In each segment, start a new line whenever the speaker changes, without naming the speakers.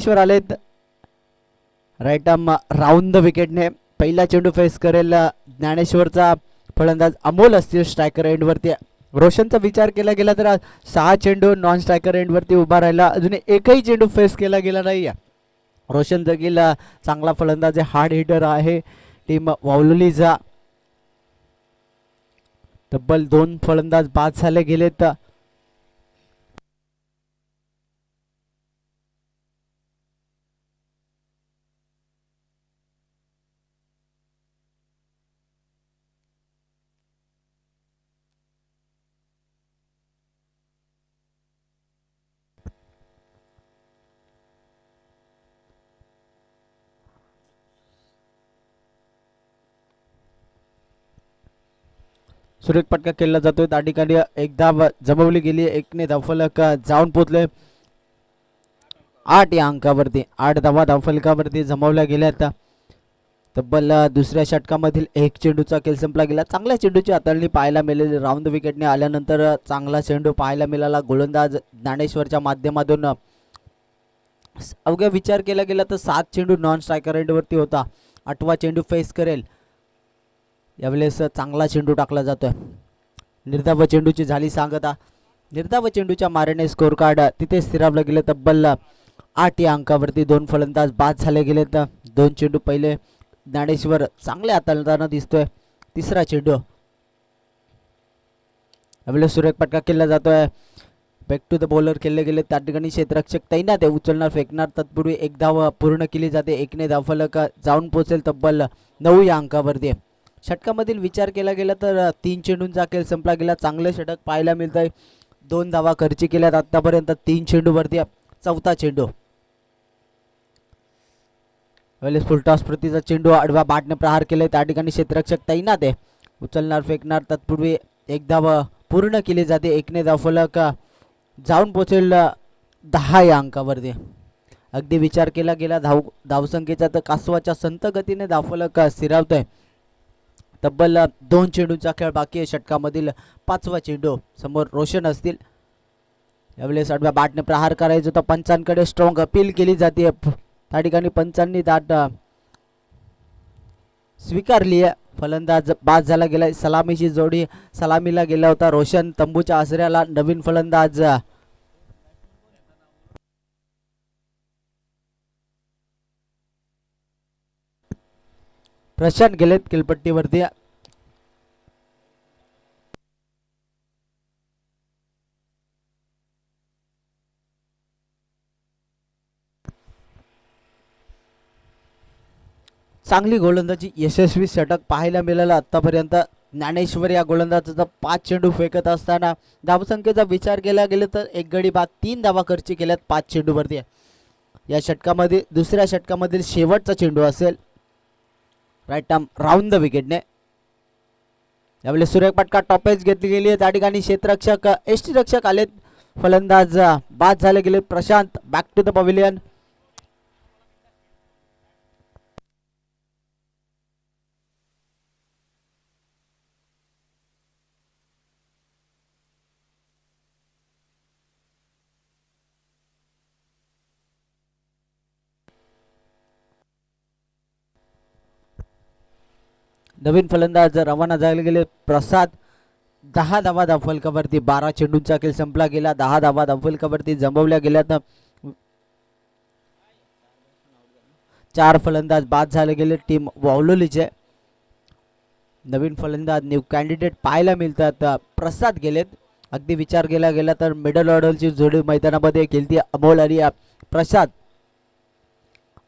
ईश्वर आलेत right arm round the विकेटने. पहिला चेंडू फेस करेल ज्ञानेश्वरचा फलंदाज अमोल असतील स्ट्रायकर एंडवरती. रोशनचा विचार केला गेला तर 6 चेंडू नॉन स्ट्रायकर एंडवरती उभा राहिला. अजून एकही चेंडू फेस केला गेला नाही. रोशन जगील चांगला फलंदाज आहे, हार्ड हिटर आहे टीम वावलोलीचा. तब्बल 2 फलंदाज बाद झाले गेलेत. सुरेख फटका केला जातोय. त्या ठिकाणी एक धाव जमवली गेली. एकने धावफलक जाऊन पोचले 8 या अंकावरती. 8 धावा धावफलकावरती जमवल्या गेल्यात. तब्बल दुसऱ्या षटकामधील एक चेंडूचा खेळ संपला गेला. चांगल्या चेंडूची हाताळणी पाहायला मिळाली. राऊंड विकेटने आल्यानंतर चांगला चेंडू पाहायला मिळाला. गोलंदाज ज्ञानेश्वरच्या माध्यमातून अवघ्या विचार केला गेला तर 7 चेंडू नॉन स्ट्रायकर एंडवरती होता. 8वा चेंडू फेस करेल. यावेळेस चांगला चेंडू टाकला जातोय. निर्धाव चेंडूची झाली सांगता. निर्धाव चेंडूच्या मारेने स्कोर कार्ड तिथे स्थिरावलं गेलं. तब्बल 8 या अंकावरती 2 फलंदाज बाद झाले गेलेत. 2 चेंडू पहिले ज्ञानेश्वर चांगल्या हाताळताना दिसतोय. तिसरा चेंडू यावेळेस सुरेख फटका केला जातोय. बॅक टू द बॉलर केले गेले. त्या ठिकाणी क्षेत्ररक्षक तैनात आहे. उचलणार फेकणार तत्पूर्वी एक धाव पूर्ण केली जाते. एकने धावफलक जाऊन पोहोचेल तब्बल 9 या अंकावरती. षटकामधील विचार केला गेला तर 3 चेंडूंचा खेळ संपला गेला. चांगले षटक पाहायला मिळत आहे. 2 धावा खर्ची केल्यात आतापर्यंत 3 चेंडूवरती. 4था चेंडू वेळेस फुलटॉस प्रतीचा चेंडू आडवा बॅटने प्रहार केले. त्या ठिकाणी क्षेत्ररक्षक तैनात आहे. उचलणार फेकणार तत्पूर्वी एक धाव पूर्ण केली जाते. एकने धावफलक जाऊन पोहोचेल 10 या अंकावरती. अगदी विचार केला गेला धावसंख्येचा तर कासवाच्या संत गतीने धावफलक स्थिरावतोय. तब्बल 2 चेंडूचा खेळ बाकी आहे. षटकामधील 5वा चेंडू समोर रोशन असतील. यावेळेस आडव्या बॅटने प्रहार करायचा तर पंचांकडे स्ट्रॉंग अपील केली जाते. त्या ठिकाणी पंचांनी दाट स्वीकारली आहे. फलंदाज बाद झाला गेला. सलामीची जोडी सलामीला गेला होता रोशन तंबूच्या आसऱ्याला. नवीन फलंदाज प्रशांत गेलेत किलपट्टीवरती. चांगली गोलंदाजी यशस्वी षटक पाहायला मिळालं आतापर्यंत. ज्ञानेश्वर या गोलंदाजाचा 5 चेंडू फेकत असताना धावसंख्येचा विचार केला गेला तर एक गडी बाद 3 धावा खर्ची केल्यात 5 चेंडूवरती. या षटकामध्ये दुसऱ्या षटकामधील शेवटचा चेंडू असेल राईट आर्म राऊंड द विकेटने. यावेळेस सुरेख फटका टॉपेज घेतली गेली आहे. त्या ठिकाणी क्षेत्ररक्षक एसटी रक्षक आलेत. फलंदाज बाद झाले गेले. Prashant back to the pavilion. नवीन फलंदाज रवाना झाले गेले प्रसाद. 10 धावा धावफलकावरती. 12 चेंडूंचा खेळ संपला गेला. 10 धावा धावफलकावरती जमवल्या गेल्यात. 4 फलंदाज बाद झाले गेले टीम वावलोलीचे. नवीन फलंदाज न्यू कॅन्डिडेट पाहायला मिळतात. प्रसाद गेलेत. अगदी विचार केला गेला तर मिडल ऑर्डरची जोडी मैदानामध्ये खेळती अमोल आणि प्रसाद.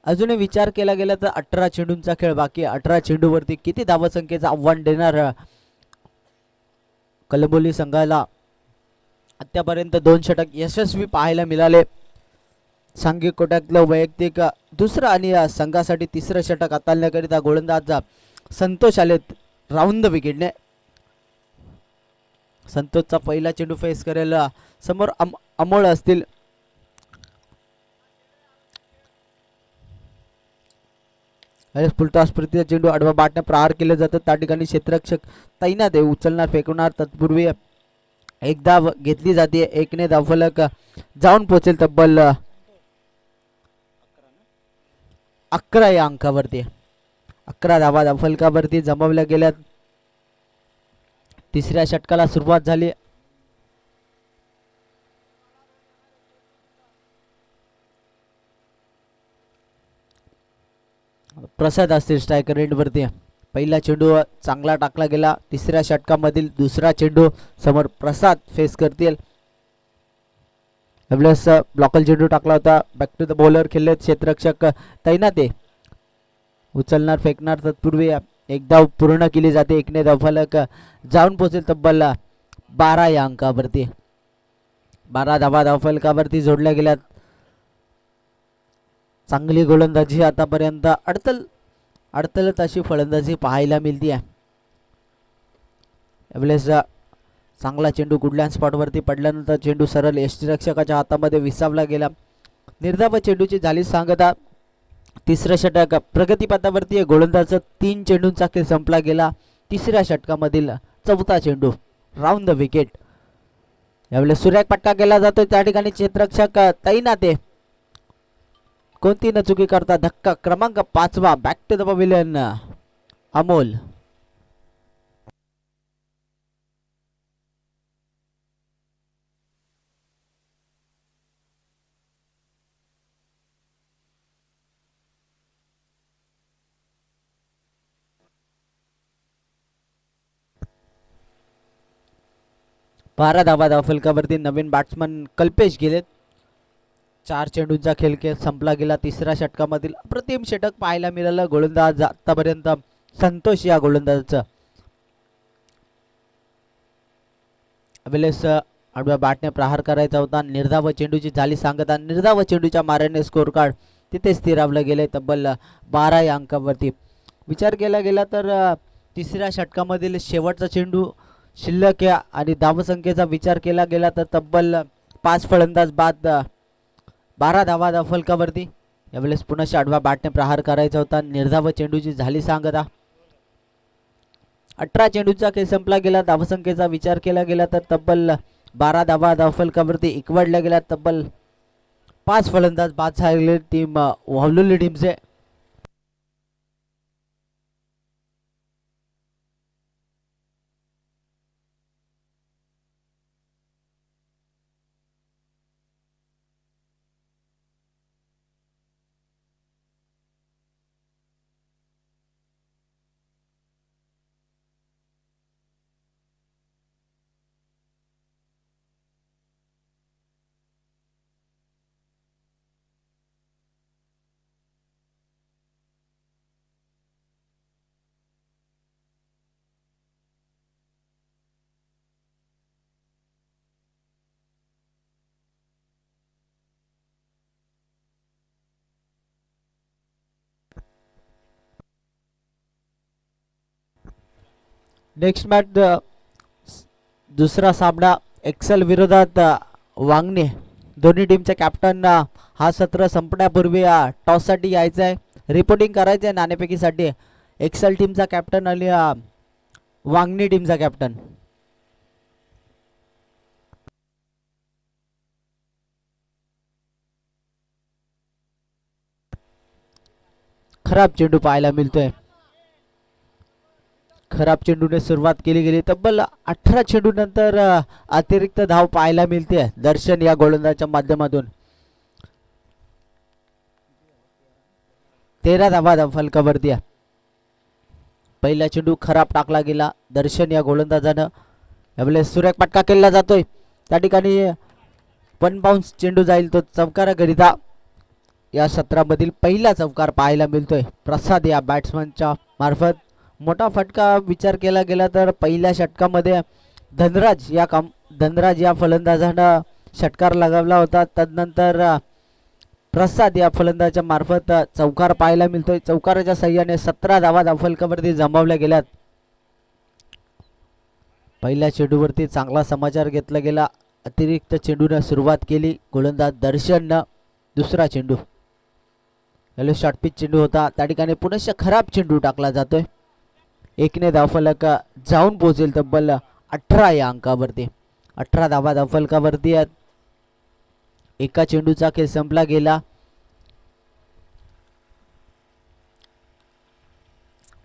अजूनही विचार केला गेला तर 18 चेंडूंचा खेळ बाकी. 18 चेंडूवरती किती धावसंख्येचं आव्हान देणार कलंबोली संघाला. आतापर्यंत 2 षटक यशस्वी पाहायला मिळाले. सांघिक कोट्यातलं वैयक्तिक दुसरं आणि संघासाठी तिसरं षटक हाताळण्याकरिता गोलंदाज संतोष आलेत राऊंड द विकेटने. संतोषचा पहिला चेंडू फेस करेल. समोर अमोल असतील. फुलटॉस प्रतीचा चेंडू आडवा बॅटने प्रहार केले जातात. त्या ठिकाणी क्षेत्ररक्षक तैनात आहे. उचलणार फेकणार तत्पूर्वी एक धाव घेतली जाते. एकने धावफलक जाऊन पोहोचेल तब्बल 11 या अंकावरती. 11 धावा फलकावरती जमवल्या गेल्यात. तिसऱ्या षटकाला सुरुवात झाली. प्रसाद असतील स्ट्रायकर एंड वरती. पहिला चेंडू चांगला टाकला गेला. तिसऱ्या षटकामधील दुसरा चेंडू समोर प्रसाद फेस करतील. ब्लॉकल चेंडू टाकला होता. बॅक टू द बॉलर खेळले क्षेत्ररक्षक तैनात आहे. उचलणार फेकणार तत्पूर्वी एक धाव पूर्ण केली जाते. एकने धावफलक जाऊन पोहोचेल तब्बल 12 या अंकावरती. 12 धावा धावफलकावरती जोडल्या गेल्यात. चांगली गोलंदाजी आतापर्यंत अडतलत अशी फलंदाजी पाहायला मिळते आहे. यावेळेस चांगला चेंडू गुडलँड स्पॉटवरती पडल्यानंतर चेंडू सरळ यष्टीरक्षकाच्या हातामध्ये विसावला गेला. निर्धाव चेंडूची झाली सांगता. तिसरं षटक प्रगतीपथावरती आहे. गोलंदाज 3 चेंडूंचा खेळ संपला गेला. तिसऱ्या षटकामधील चौथा चेंडू राऊंड द विकेट. यावेळेस सुरेख पटका केला जातो. त्या ठिकाणी क्षेत्ररक्षक तैनात आहे. कोणती न चुकी करता धक्का क्रमांक 5 back to the pavilion Amol. बारा धावा फलकावरती नवीन बॅट्समन कल्पेश गेलेत. 4 चेंडूंचा खेळ संपला गेला. तिसऱ्या षटकामधील अप्रतिम षटक पाहायला मिळालं. गोलंदाज आतापर्यंत संतोष या गोलंदाजाचं. वेळेस आडव्या बॅटने प्रहार करायचा होता. निर्धाव चेंडूची झाली सांगता. निर्धाव चेंडूच्या माऱ्याने स्कोर कार्ड तिथे स्थिरावलं गेले तब्बल 12 या अंकावरती. विचार केला गेला तर तिसऱ्या षटकामधील शेवटचा चेंडू शिल्लक आणि धावसंख्येचा विचार केला गेला तर तब्बल 5 फलंदाज बाद 12 धावा फलकावरती. यावेळेस पुन्हा आडव्या बॅटने प्रहार करायचा होता. निर्धाव चेंडूची झाली सांगता. 18 चेंडूचा खेळ संपला गेला. धावसंख्येचा विचार केला गेला तर तब्बल 12 धावा फलकावरती एकवडल्या गेल्या. तब्बल 5 फलंदाज बाद झालेले टीम वावलुली टीमचे. नेक्स्ट मॅच दुसरा सामना एक्सेल विरोधात वांगणे. दोन्ही टीमचे कॅप्टन हा सत्र संपण्यापूर्वी टॉससाठी यायचं आहे. रिपोर्टिंग करायचं आहे नाणेफेकीसाठी. एक्सेल टीमचा कॅप्टन आणि वांगणी टीमचा कॅप्टन. खराब चेंडू पाहायला मिळतोय. खराब चेंडूने सुरुवात केली गेली. तब्बल 18 चेंडू नंतर अतिरिक्त धाव पाहायला मिळते दर्शन या गोलंदाजाच्या माध्यमातून. 13 धावा फलकावरती. पहिला चेंडू खराब टाकला गेला दर्शन या गोलंदाजानं. यावेळेस सुरेख पटका केला जातोय. त्या ठिकाणी 1 बाउन्स चेंडू जाईल तो चौकाराकरिता. या सत्रामधील पहिला चौकार पाहायला मिळतोय प्रसाद या बॅट्समनच्या मार्फत. मोठा फटका विचार केला गेला तर पहिल्या षटकामध्ये धनराज या फलंदाजानं षटकार लगावला होता. तदनंतर प्रसाद या फलंदाजाच्या मार्फत चौकार पाहायला मिळतोय. चौकाराच्या सहाय्याने 17 धावा फलकावरती जमवल्या गेल्यात. पहिल्या चेंडूवरती चांगला समाचार घेतला गेला. अतिरिक्त चेंडूने सुरुवात केली गोलंदाज दर्शननं. दुसरा चेंडू याला शॉर्टपिच चेंडू होता. त्या ठिकाणी पुन्हा खराब चेंडू टाकला जातोय. एकने धावफलक जाऊन पोहोचेल तब्बल 18 या अंकावरती. 18 धावा धावफलकावरती आहेत. एका चेंडूचा खेळ संपला गेला.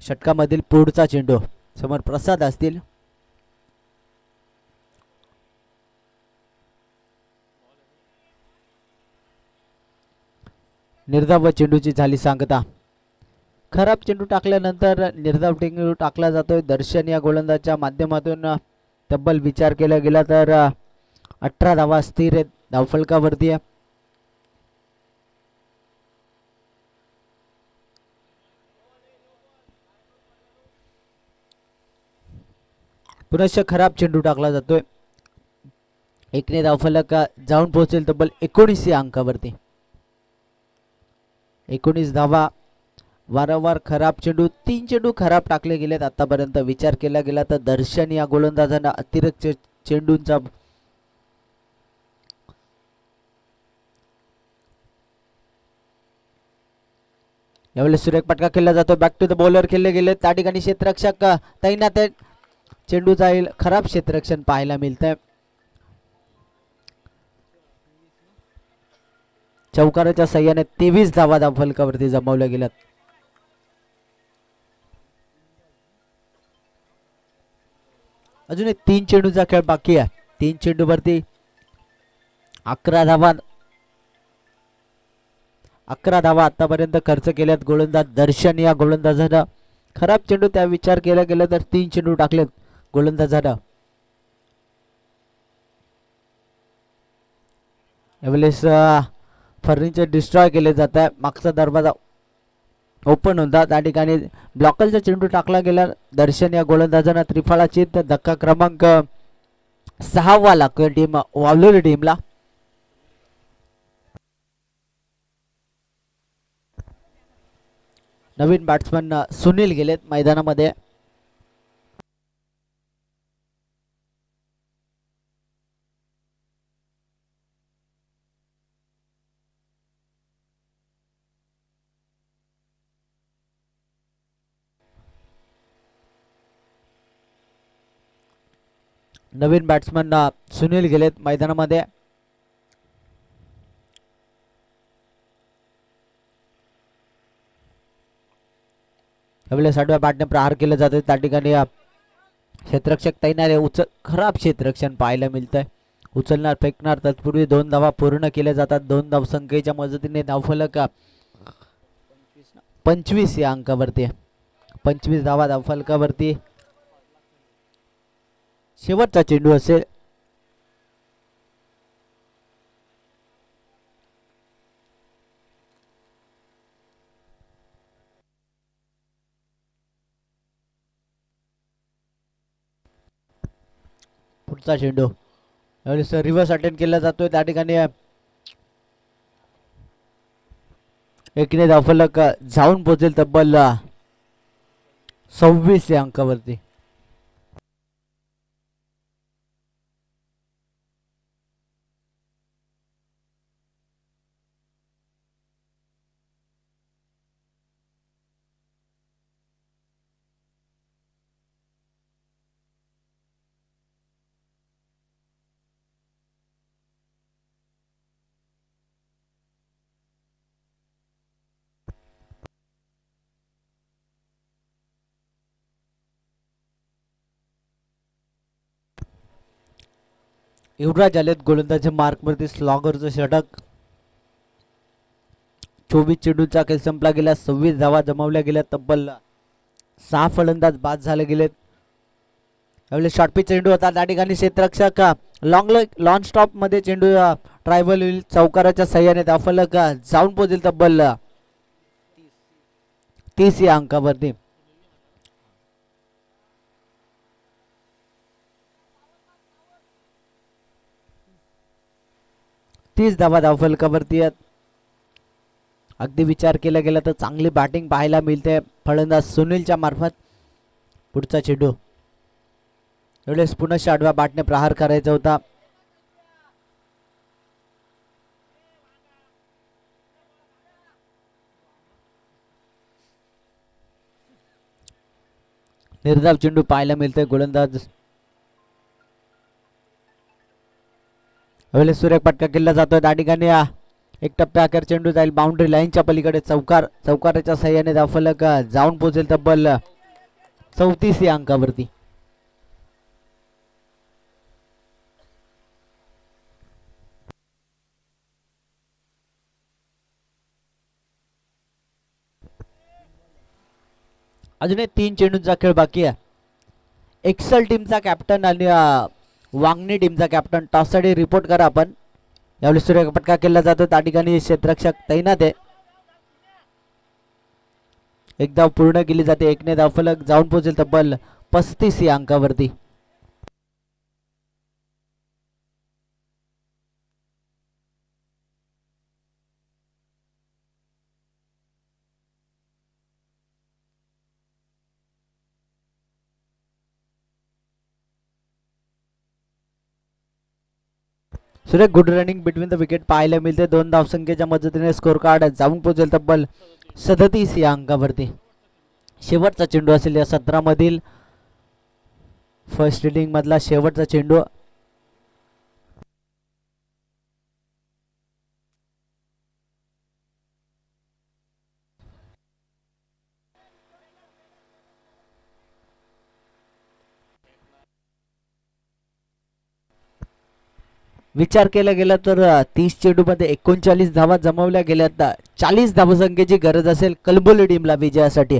षटकामधील पुढचा चेंडू समोर प्रसाद असतील. निर्धाव चेंडूची झाली सांगता. खराब चेंडू टाकल्यानंतर निर्धाव चेंडू टाकला जातोय. दर्शन या गोलंदाजच्या माध्यमातून तब्बल विचार केला गेला तर 18 धावा स्थिर आहेत धावफलकावरती. पुनश्च खराब चेंडू टाकला जातोय. एकने धावफलक जाऊन पोहोचेल तब्बल 19 या अंकावरती. 19 धावा. वारंवार खराब चेंडू, 3 चेंडू खराब टाकले गेलेत आतापर्यंत. विचार केला गेला तर दर्शन या गोलंदाजांना अतिरिक्त चेंडूंचा यावेळेस सुरेख फटका खेळला जातो. बॅक टू द बॉलर खेळले गेले. त्या ठिकाणी क्षेत्ररक्षक तैनात आहेत. चेंडू जाईल. खराब क्षेत्ररक्षण पाहायला मिळतंय. चौकाराच्या सहाय्याने 23 धावा धावफलकावरती जमवल्या गेल्यात. अजून 3 चेंडूचा खेळ बाकी आहे. 3 चेंडूवरती 11 धावा. 11 धावा आतापर्यंत खर्च केल्यात गोलंदाज दर्शन या गोलंदाजानं. खराब चेंडू त्या विचार केला गेला तर 3 चेंडू टाकलेत गोलंदाजानं. यावेळेस फर्निचर डिस्ट्रॉय केले जात आहे. मागचा दरवाजा ओपन होता. त्या ठिकाणी ब्लॉकरचा चेंडू टाकला गेला. दर्शन या गोलंदाजांना त्रिफळाचीत. धक्का क्रमांक 6 लागतोय टीम वावलेली टीमला. नवीन बॅट्समन सुनील गेलेत मैदानामध्ये. नवीन बॅट्समन सुनील गेलेत मैदानामध्ये. यावेळेस 6व्या बॅटने प्रहार केले जाते. त्या ठिकाणी क्षेत्ररक्षक तैनात. खराब क्षेत्ररक्षण पाहायला मिळतंय. उचलणार फेकणार तत्पूर्वी 2 धावा पूर्ण केल्या जातात. 2 धावसंख्येच्या मदतीने धावफलक 25 या अंकावरती. 25 धावा धावफलकावरती. शेवटचा चेंडू असेल. पुढचा चेंडू यावेळेस रिव्हर्स अटेम्प्ट केला जातोय. त्या ठिकाणी एकने धावफलक जाऊन पोहोचेल तब्बल 26 या अंकावरती. युवराज आलेत गोलंदाजी मार्कवरती. स्लॉगरचं षटक. 24 चेंडूचा खेळ संपला गेला. 26 धावा जमवल्या गेल्या. तब्बल 6 फलंदाज बाद झाले गेलेत. यावेळेस शॉर्टपिच चेंडू होता. त्या ठिकाणी क्षेत्ररक्षक लॉन स्टॉप मध्ये चेंडू ट्रायबल होईल. चौकाराच्या सहाय्याने धावफलक जाऊन पोहोचेल तब्बल 30 या अंकावरती. तीस धावा धावफलकावरती आहेत. अगदी विचार केला गेला तर चांगली बॅटिंग पाहायला मिळते फलंदाज सुनीलच्या मार्फत. पुढचा चेंडू एवढेच पुन्हा 6व्या बॅटने प्रहार करायचा होता. निर्धाव चेंडू पाहायला मिळतोय. गोलंदाज यावेळेस सुरेख फटका केला जातोय. त्या ठिकाणी एक टप्प्याकर चेंडू जाईल बाउंड्री लाईनच्या पलीकडे. चौकाराच्या सहाय्याने धावफलक जाऊन पोहोचेल तब्बल 34 या अंकावरती. अजून 3 चेंडूंचा खेळ बाकी आहे. एक्सल टीमचा कॅप्टन आणि वांगणी टीमचा कॅप्टन टॉससाठी रिपोर्ट करा आपण. यावेळी सूर्यपटका केला जातो, त्या ठिकाणी क्षेत्ररक्षक तैनात आहे. एक धाव पूर्ण केली जाते, एकने धावफलक जाऊन पोहोचेल तब्बल 35 या अंकावरती. सुरेख good running between the wicket पाहायला मिळते. 2 धावसंख्येच्या मदतीने स्कोर कार्ड जाऊन पोहोचेल तब्बल 37 या अंकावरती. शेवटचा चेंडू असेल या सत्रामधील, फर्स्ट इनिंग मधला शेवटचा चेंडू. विचार केला गेला तर 30 चेंडूमध्ये 39 धावा जमवल्या गेल्यात. 40 धावसंख्येची गरज असेल कलबोली टीमला विजयासाठी.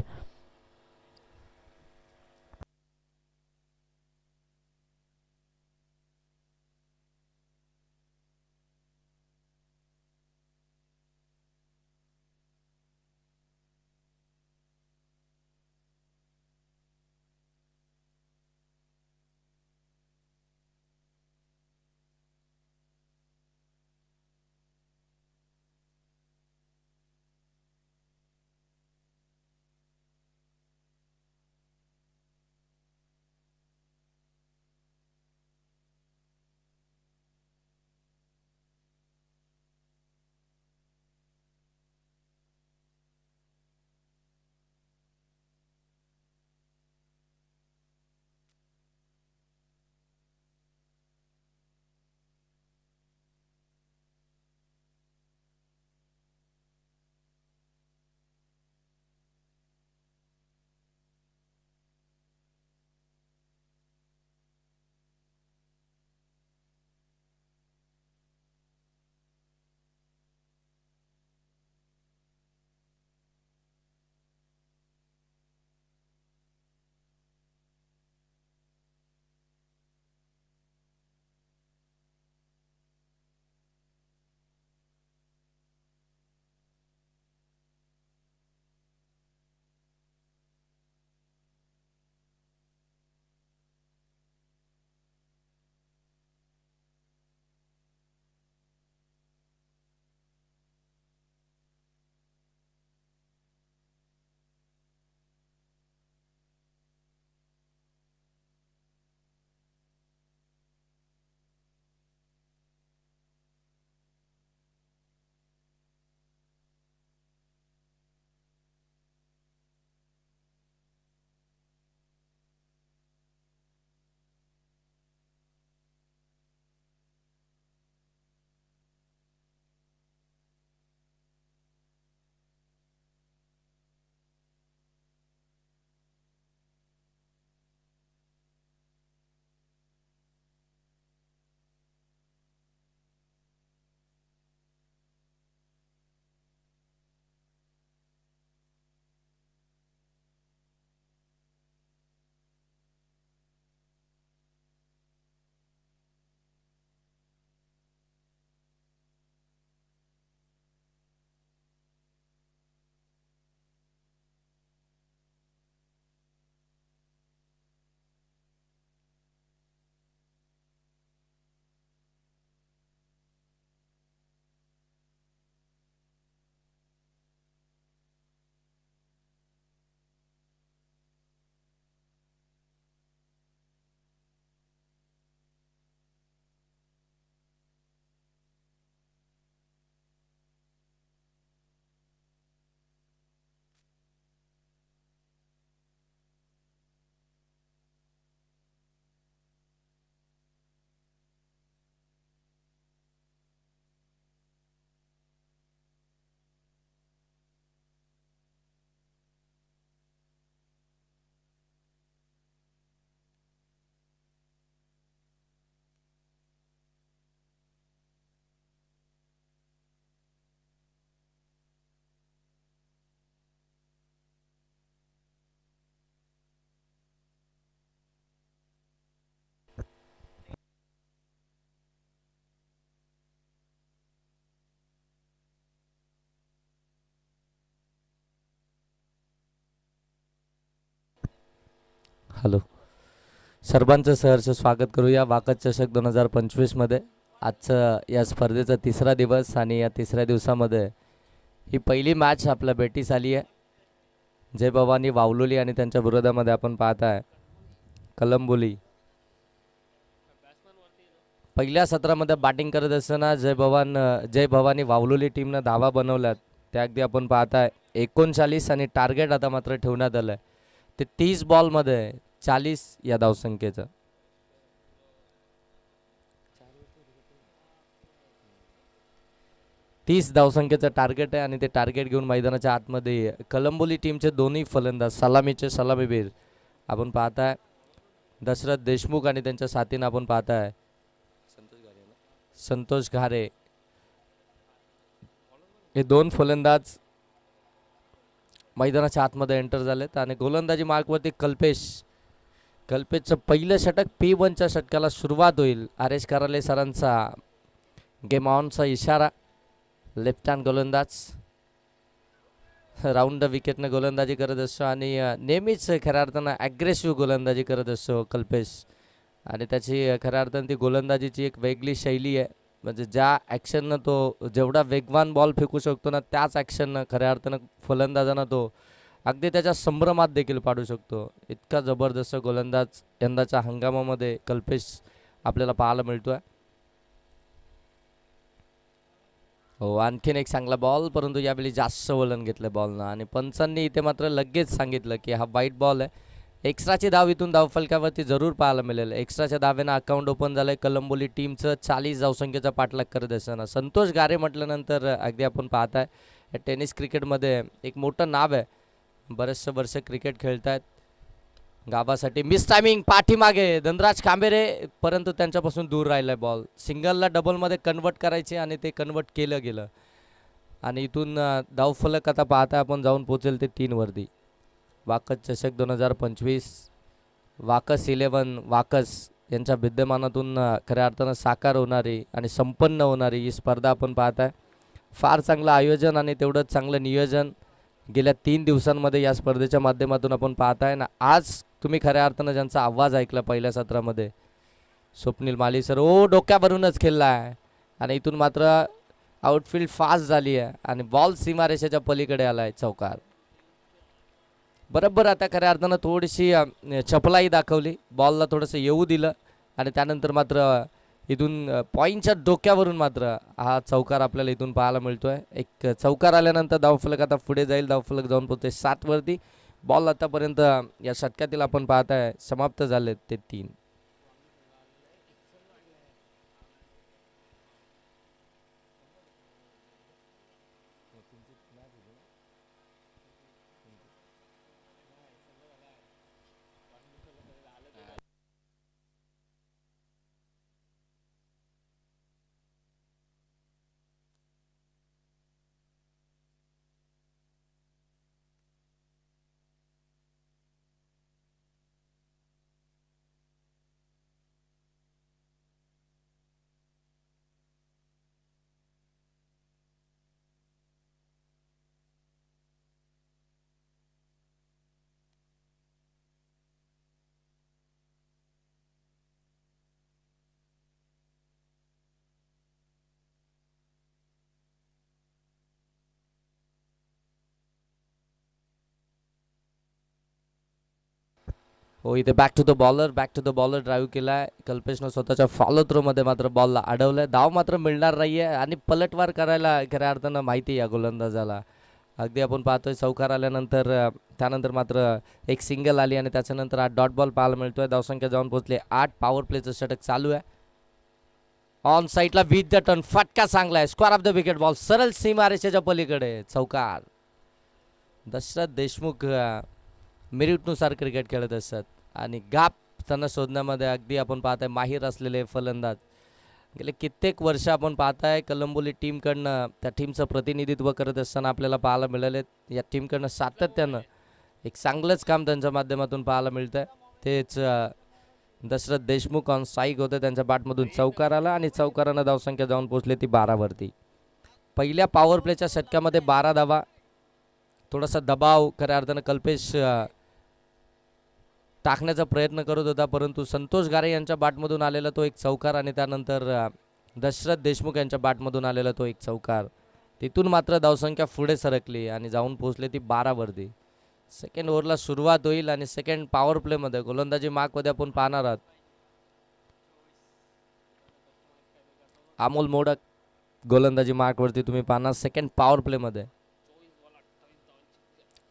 हॅलो, सर्वांचं सहर्ष स्वागत करूया वाकत चषक 2025मध्ये. आजचं या स्पर्धेचा तिसरा दिवस आणि या तिसऱ्या दिवसामध्ये ही पहिली मॅच आपल्या भेटीस आली आहे. जय भवानी वावलोली आणि त्यांच्या विरोधामध्ये आपण पाहताय कलंबोली. पहिल्या सत्रामध्ये बॅटिंग करत असताना जय भवानी वावलोली टीमनं धावा बनवल्यात. त्या अगदी आपण पाहताय 39 आणि टार्गेट आता मात्र ठेवण्यात आलं आहे ते 30 बॉलमध्ये 40 या धावसंख्येचं. तीस धावसंख्येचं टार्गेट आहे आणि ते टार्गेट घेऊन मैदानाच्या आतमध्ये कलंबोली टीमचे दोन्ही फलंदाज सलामीवीर आपण पाहताय दशरथ देशमुख आणि त्यांच्या साथीनं आपण पाहताय संतोष घारे. हे दोन फलंदाज मैदानाच्या आतमध्ये एंटर झालेत आणि गोलंदाजी मार्कवरती कल्पेशचं पहिलं षटक P1च्या षटकाला सुरुवात होईल. आर.एस. कराले सरांचा गेम ऑनचा इशारा. लेफ्ट हँड गोलंदाज राऊंड द विकेटनं गोलंदाजी करत असतो आणि नेहमीच खऱ्या अर्थानं ॲग्रेसिव्ह गोलंदाजी करत असतो कल्पेश. आणि त्याची खऱ्या अर्थानं ती गोलंदाजीची एक वेगळी शैली आहे. म्हणजे ज्या ॲक्शननं तो जेवढा वेगवान बॉल फेकू शकतो ना, त्याच ॲक्शननं खऱ्या अर्थानं फलंदाजांना तो अगदी त्याच्या संभ्रमात देखील पाडू शकतो. इतका जबरदस्त गोलंदाज यंदाच्या हंगामामध्ये कल्पेश आपल्याला पाहायला मिळतो आहे. हो, आणखीन एक चांगला बॉल, परंतु यावेळी जास्त वळण घेतलं बॉलनं आणि पंचांनी इथे मात्र लगेच सांगितलं की हा वाईट बॉल आहे. एक्स्ट्राची धाव इथून धावफलकावरती जरूर पाहायला मिळेल. एक्स्ट्राच्या धावेनं अकाउंट ओपन झालं आहे कलंबोली टीमचं 40 धावसंख्येचा पाठलाग करत असताना. संतोष घारे म्हटल्यानंतर अगदी आपण पाहताय टेनिस क्रिकेटमध्ये एक मोठं नाव आहे. बरेचसे वर्ष क्रिकेट खेळत आहेत गावासाठी. मिस टायमिंग पाठीमागे धनराज कांबेरे, परंतु त्यांच्यापासून दूर राहिला आहे बॉल. सिंगलला डबलमध्ये कन्वर्ट करायचे आणि ते कन्वर्ट केलं गेलं आणि इथून धावफलक आता पाहता आपण जाऊन पोचेल ते 3 वरती. वाकस चषक 2025 वाकस 11 वाकस यांच्या विद्यमानातून खऱ्या अर्थानं साकार होणारी आणि संपन्न होणारी ही स्पर्धा आपण पाहताय. फार चांगलं आयोजन आणि तेवढंच चांगलं नियोजन गेल्या 3 दिवसांमध्ये या स्पर्धेच्या माध्यमातून आपण पाहताय ना. आज तुम्ही खऱ्या अर्थानं ज्यांचा आवाज ऐकला पहिल्या सत्रामध्ये, स्वप्नील माली सर डोक्यावरूनच खेळला आहे आणि इथून मात्र आउटफील्ड फास्ट झाली आहे आणि बॉल सीमारेषेच्या पलीकडे आला आहे चौकार. बरोबर आता खऱ्या अर्थानं थोडीशी चपलाई दाखवली, बॉलला थोडंसं येऊ दिलं आणि त्यानंतर मात्र इथून पॉईंटच्या डोक्यावरून मात्र हा चौकार आपल्याला इथून पाहायला मिळतो आहे. एक चौकार आल्यानंतर धावफलक आता पुढे जाईल. धावफलक जाऊन पोहोचते 7 वरती. बॉल आतापर्यंत या षटकातील आपण पाहताय समाप्त झाले ते 3. हो, इथे back to the bowler drive केला आहे कल्पेशनं स्वतःच्या फॉलो थ्रोमध्ये. मात्र बॉलला अडवलं आहे. धाव मात्र मिळणार नाही आहे आणि पलटवार करायला खऱ्या अर्थानं माहिती आहे या गोलंदाजाला. अगदी आपण पाहतोय चौकार आल्यानंतर त्यानंतर मात्र एक सिंगल आली आणि त्याच्यानंतर 8 डॉट बॉल पाहायला मिळतो आहे. धावसंख्या जाऊन पोहोचले 8. पॉवर प्लेचं षटक चालू आहे. ऑन साईडला विथ द टर्न फटका चांगला आहे. Square of the wicket ball सरळ सीमारेषेच्या पलीकडे चौकार. दशरथ देशमुख मेरिटनुसार क्रिकेट खेळत असतात आणि गाप त्यांना शोधण्यामध्ये अगदी आपण पाहताय माहीर असलेले फलंदाज. गेले कित्येक वर्ष आपण पाहताय कलंबोली टीमकडनं त्या टीमचं प्रतिनिधित्व करत असताना आपल्याला पाहायला मिळाले. या टीमकडनं सातत्यानं एक चांगलंच काम त्यांच्या माध्यमातून पाहायला मिळतं आहे. तेच दशरथ देशमुख ऑन स्ट्राईक होते. त्यांच्या बॅटमधून चौकार आला आणि चौकारानं धावसंख्या जाऊन पोहोचली ती 12 वरती. पहिल्या पॉवर प्लेच्या षटकामध्ये 12 धावा. थोडासा दबाव खऱ्या अर्थानं कल्पेश टाकण्याचा प्रयत्न करत होता, परंतु संतोष गारे यांच्या बॅटमधून आलेला तो एक चौकार आणि त्यानंतर दशरथ देशमुख यांच्या बॅटमधून आलेला तो एक चौकार. तिथून मात्र धावसंख्या पुढे सरकली आणि जाऊन पोहोचली ती 12 वरती. सेकंड ओव्हरला सुरुवात होईल आणि सेकंड पॉवर प्लेमध्ये गोलंदाजी मार्कमध्ये आपण पाहणार आहात. अमोल मोडक गोलंदाजी मार्कवरती तुम्ही पाहणार सेकंड पॉवर प्लेमध्ये.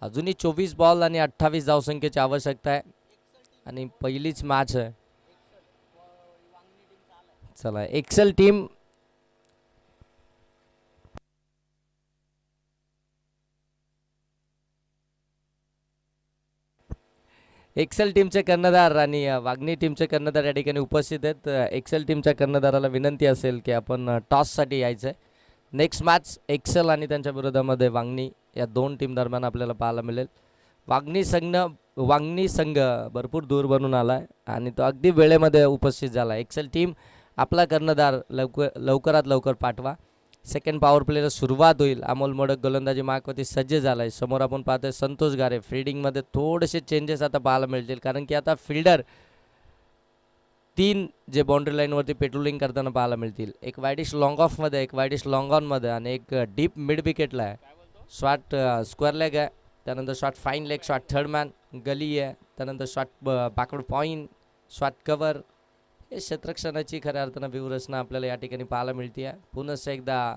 अजूनही 24 बॉल आणि 28 धावसंख्येची आवश्यकता आहे आणि पहिलीच मॅच आहे. चला एक्सेल टीम एक्सेल टीमचे कर्णधार आणि वागणी टीमचे कर्णधार या ठिकाणी उपस्थित आहेत. एक्सेल टीमच्या कर्णधाराला विनंती असेल की आपण टॉससाठी यायचं आहे. नेक्स्ट मॅच एक्सेल आणि त्यांच्या विरोधामध्ये वांगणी या दोन टीम दरम्यान आपल्याला पाहायला मिळेल. वांगणी संघ भरपूर दूर बनून आला आहे आणि तो अगदी वेळेमध्ये उपस्थित झाला. एक्सेल टीम आपला कर्णधार लवकरात लवकर पाठवा. सेकंड पॉवर प्लेला सुरुवात होईल. अमोल मोडक गोलंदाजी मार्कवरती सज्ज झाला आहे. समोर आपण पाहतोय संतोष गारे. फिल्डिंगमध्ये थोडेसे चेंजेस आता पाहायला मिळतील, कारण की आता फिल्डर 3 जे बाउंड्री लाईनवरती पेट्रोलिंग करताना पाहायला मिळतील. एक वाईडिश लॉंग ऑफमध्ये, एक वाईडिश लॉंग ऑनमध्ये आणि एक डीप मिड विकेटला आहे. शॉट स्क्वेअर लेग आहे, त्यानंतर shot fine leg, shot third man, gully आहे, त्यानंतर shot backward point, shot cover. हे क्षेत्ररक्षणाची खऱ्या अर्थानं व्यूहरचना आपल्याला या ठिकाणी पाहायला मिळते आहे. पुन्हा एकदा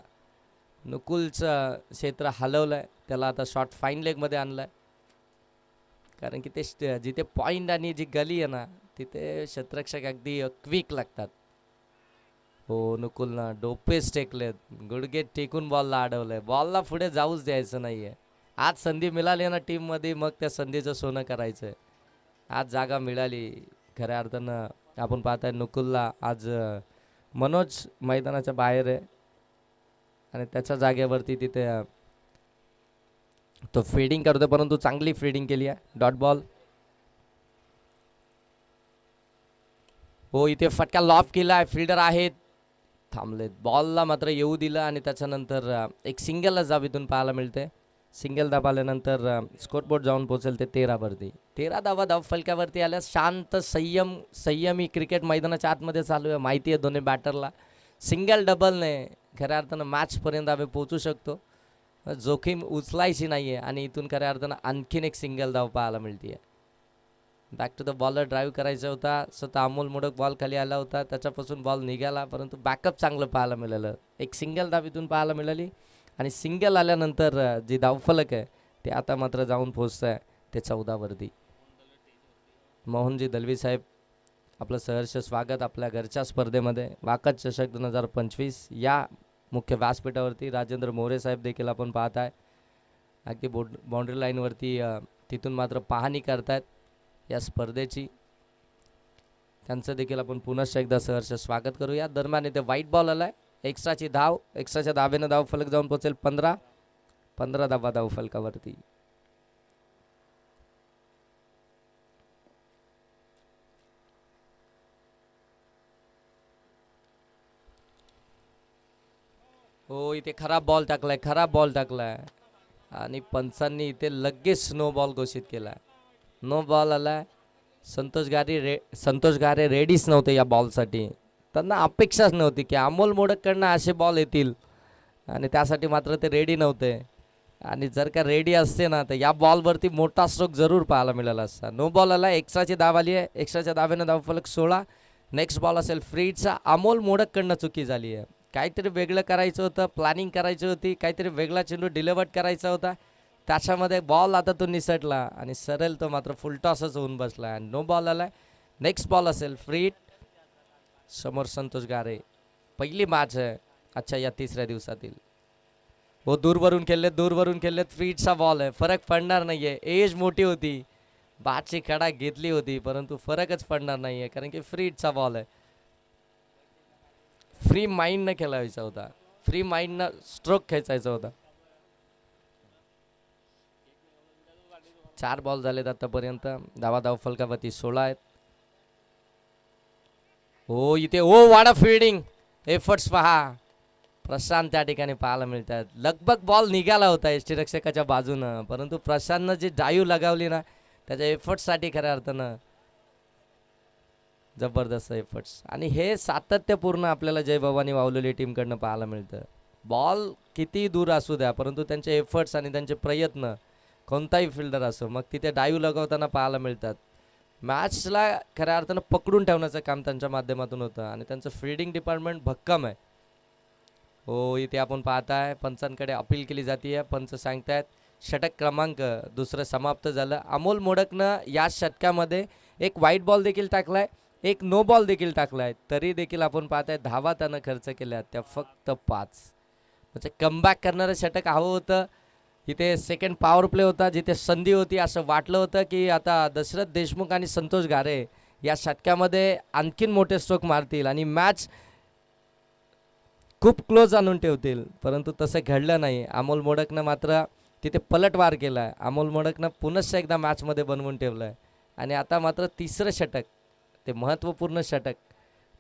नुकुलचं क्षेत्र हलवलं आहे, त्याला आता शॉट फाईन लेगमध्ये आणलं आहे, कारण की ते जिथे पॉईंट आणि जी गली आहे ना तिथे क्षेत्ररक्षक अगदी क्विक लागतात. हो, नुकुलनं डोपेच टेकलेत, गुडघे टेकून बॉलला अडवलं आहे. बॉलला पुढे जाऊच द्यायचं नाही आहे. आज संधी मिळाली ना टीममध्ये, मग त्या संधीचं सोनं करायचं आहे. आज जागा मिळाली खऱ्या अर्थानं. आपण पाहताय नुकुलला आज मनोज मैदानाच्या बाहेर आहे आणि त्याच्या जागेवरती तिथे तो फिल्डिंग करतोय, परंतु चांगली फिल्डिंग केली आहे. Dot ball. हो, इथे फटका लॉफ केला आहे. फिल्डर आहेत, थांबलेत. बॉलला मात्र येऊ दिलं आणि त्याच्यानंतर एक सिंगलला जाब इथून पाहायला मिळते. सिंगल धाव आल्यानंतर स्कोरबोर्ड जाऊन पोहोचेल ते 13 वरती. 13 धावा धाव फलकावरती आल्या. शांत संयमी क्रिकेट मैदानाच्या आतमध्ये चालू आहे. माहिती आहे दोन्ही बॅटरला. सिंगल डबलने खऱ्या अर्थानं मॅचपर्यंत आम्ही पोहोचू शकतो. जोखीम उचलायची नाही आहे आणि इथून खऱ्या अर्थानं आणखीन एक सिंगल धाव पाहायला मिळते. Back to the bowler drive करायचा होता. स्वतः अमोल मोडक बॉल खाली आला होता, त्याच्यापासून बॉल निघाला, परंतु बॅकअप चांगलं पाहायला मिळालं. एक सिंगल धाव इथून पाहायला मिळाली आणि सिंगल आल्यानंतर जी धावफलक आहे ते आता मात्र जाऊन पोहोचतं आहे ते 14 वरती. मोहनजी दलवी साहेब, आपलं सहर्ष स्वागत आपल्या घरच्या स्पर्धेमध्ये वाकत चषक 2025 या मुख्य व्यासपीठावरती. राजेंद्र मोरे साहेब देखील आपण पाहत आहे अगदी बाउंड्री लाईनवरती, तिथून मात्र पाहणी करतायत या स्पर्धेची. त्यांचं देखील आपण पुनश्च एकदा सहर्ष स्वागत करूया. दरम्यान इथे व्हाईट बॉल आलाय. एक्स्ट्राची धाव, एक्स्ट्राच्या धावेनं धाव फलक जाऊन पोहोचेल 15 धावा धाव फलकावरती. हो, इथे खराब बॉल टाकलाय आणि पंचांनी इथे लगेच नो बॉल घोषित केलाय. नो बॉल आलाय. संतोष गारे रेडीच नव्हते या बॉलसाठी. त्यांना अपेक्षाच नव्हती की अमोल मोडककडनं असे बॉल येतील आणि त्यासाठी मात्र ते रेडी नव्हते. आणि जर का रेडी असते ना तर या बॉलवरती मोठा स्ट्रोक जरूर पाहायला मिळाला असता. नो बॉल आला. एक्स्ट्राची धाव आली आहे. एक्स्ट्राच्या धावेनं धाव फलक 16. नेक्स्ट बॉल असेल फ्रीडचा. अमोल मोडककडनं चुकी झाली आहे. काहीतरी वेगळं करायचं होतं, प्लॅनिंग करायची होती, काहीतरी वेगळा चेंडू डिलिव्हर करायचा होता. त्याच्यामध्ये बॉल आता तो निसटला आणि सरळ तो मात्र फुलटॉसच होऊन बसला आणि नो बॉल आला. नेक्स्ट बॉल असेल फ्रीड. समोर संतोष गारे. पहिली मॅच आहे अच्छा या तिसऱ्या दिवसातील. हो, दूरवरून खेळलेत. फ्रीडचा बॉल आहे. फरक पडणार नाही आहे. एज मोठी होती, बाटची कडा घेतली होती, परंतु फरकच पडणार नाही आहे कारण की फ्रीडचा बॉल आहे. फ्री माइंडनं खेळायचा होता. फ्री माइंडनं स्ट्रोक खेचायचा होता. 4 बॉल झालेत आतापर्यंत. धाव फलकावरती 16 आहेत. हो, इथे वाडा फिल्डिंग एफर्ट्स पहा. प्रशांत त्या ठिकाणी पाहायला मिळतात. लगभग बॉल निघाला होता यष्टीरक्षकाच्या बाजूनं, परंतु प्रशांतनं जी डाईव्ह लगावली ना त्याच्या एफर्ट्ससाठी खऱ्या अर्थानं जबरदस्त एफर्ट्स आणि हे सातत्यपूर्ण आपल्याला जय भवानी वावलेली टीमकडनं पाहायला मिळतं. बॉल किती दूर असू द्या परंतु त्यांचे एफर्ट्स आणि त्यांचे प्रयत्न कोणताही फिल्डर असो मग तिथे डाईव्ह लगवताना पाहायला मिळतात. मॅचला खऱ्या अर्थानं पकडून ठेवण्याचं काम त्यांच्या माध्यमातून होतं आणि त्यांचं फिल्डिंग डिपार्टमेंट भक्कम आहे. हो इथे आपण पाहताय पंचांकडे अपील केली जाते. पंच सांगतायत षटक क्रमांक दुसरं समाप्त झालं. अमोल मोडकनं या षटकामध्ये एक व्हाईट बॉल देखील टाकलाय, एक नो बॉल देखील टाकलाय, तरी देखील आपण पाहताय धावा त्यानं खर्च केल्या त्या फक्त 5. म्हणजे कमबॅक करणारं षटक हवं होतं. इथे सेकंड पॉवर प्ले होता जिथे संधी होती. असं वाटलं होतं की आता दशरथ देशमुख आणि संतोष गारे या षटकामध्ये आणखीन मोठे स्ट्रोक मारतील आणि मॅच खूप क्लोज आणून ठेवतील, परंतु तसं घडलं नाही. अमोल मोडकनं मात्र तिथे पलटवार केला आहे. अमोल मोडकनं पुनश्च एकदा मॅचमध्ये बनवून ठेवलं आहे आणि आता मात्र तिसरं षटक ते महत्त्वपूर्ण षटक,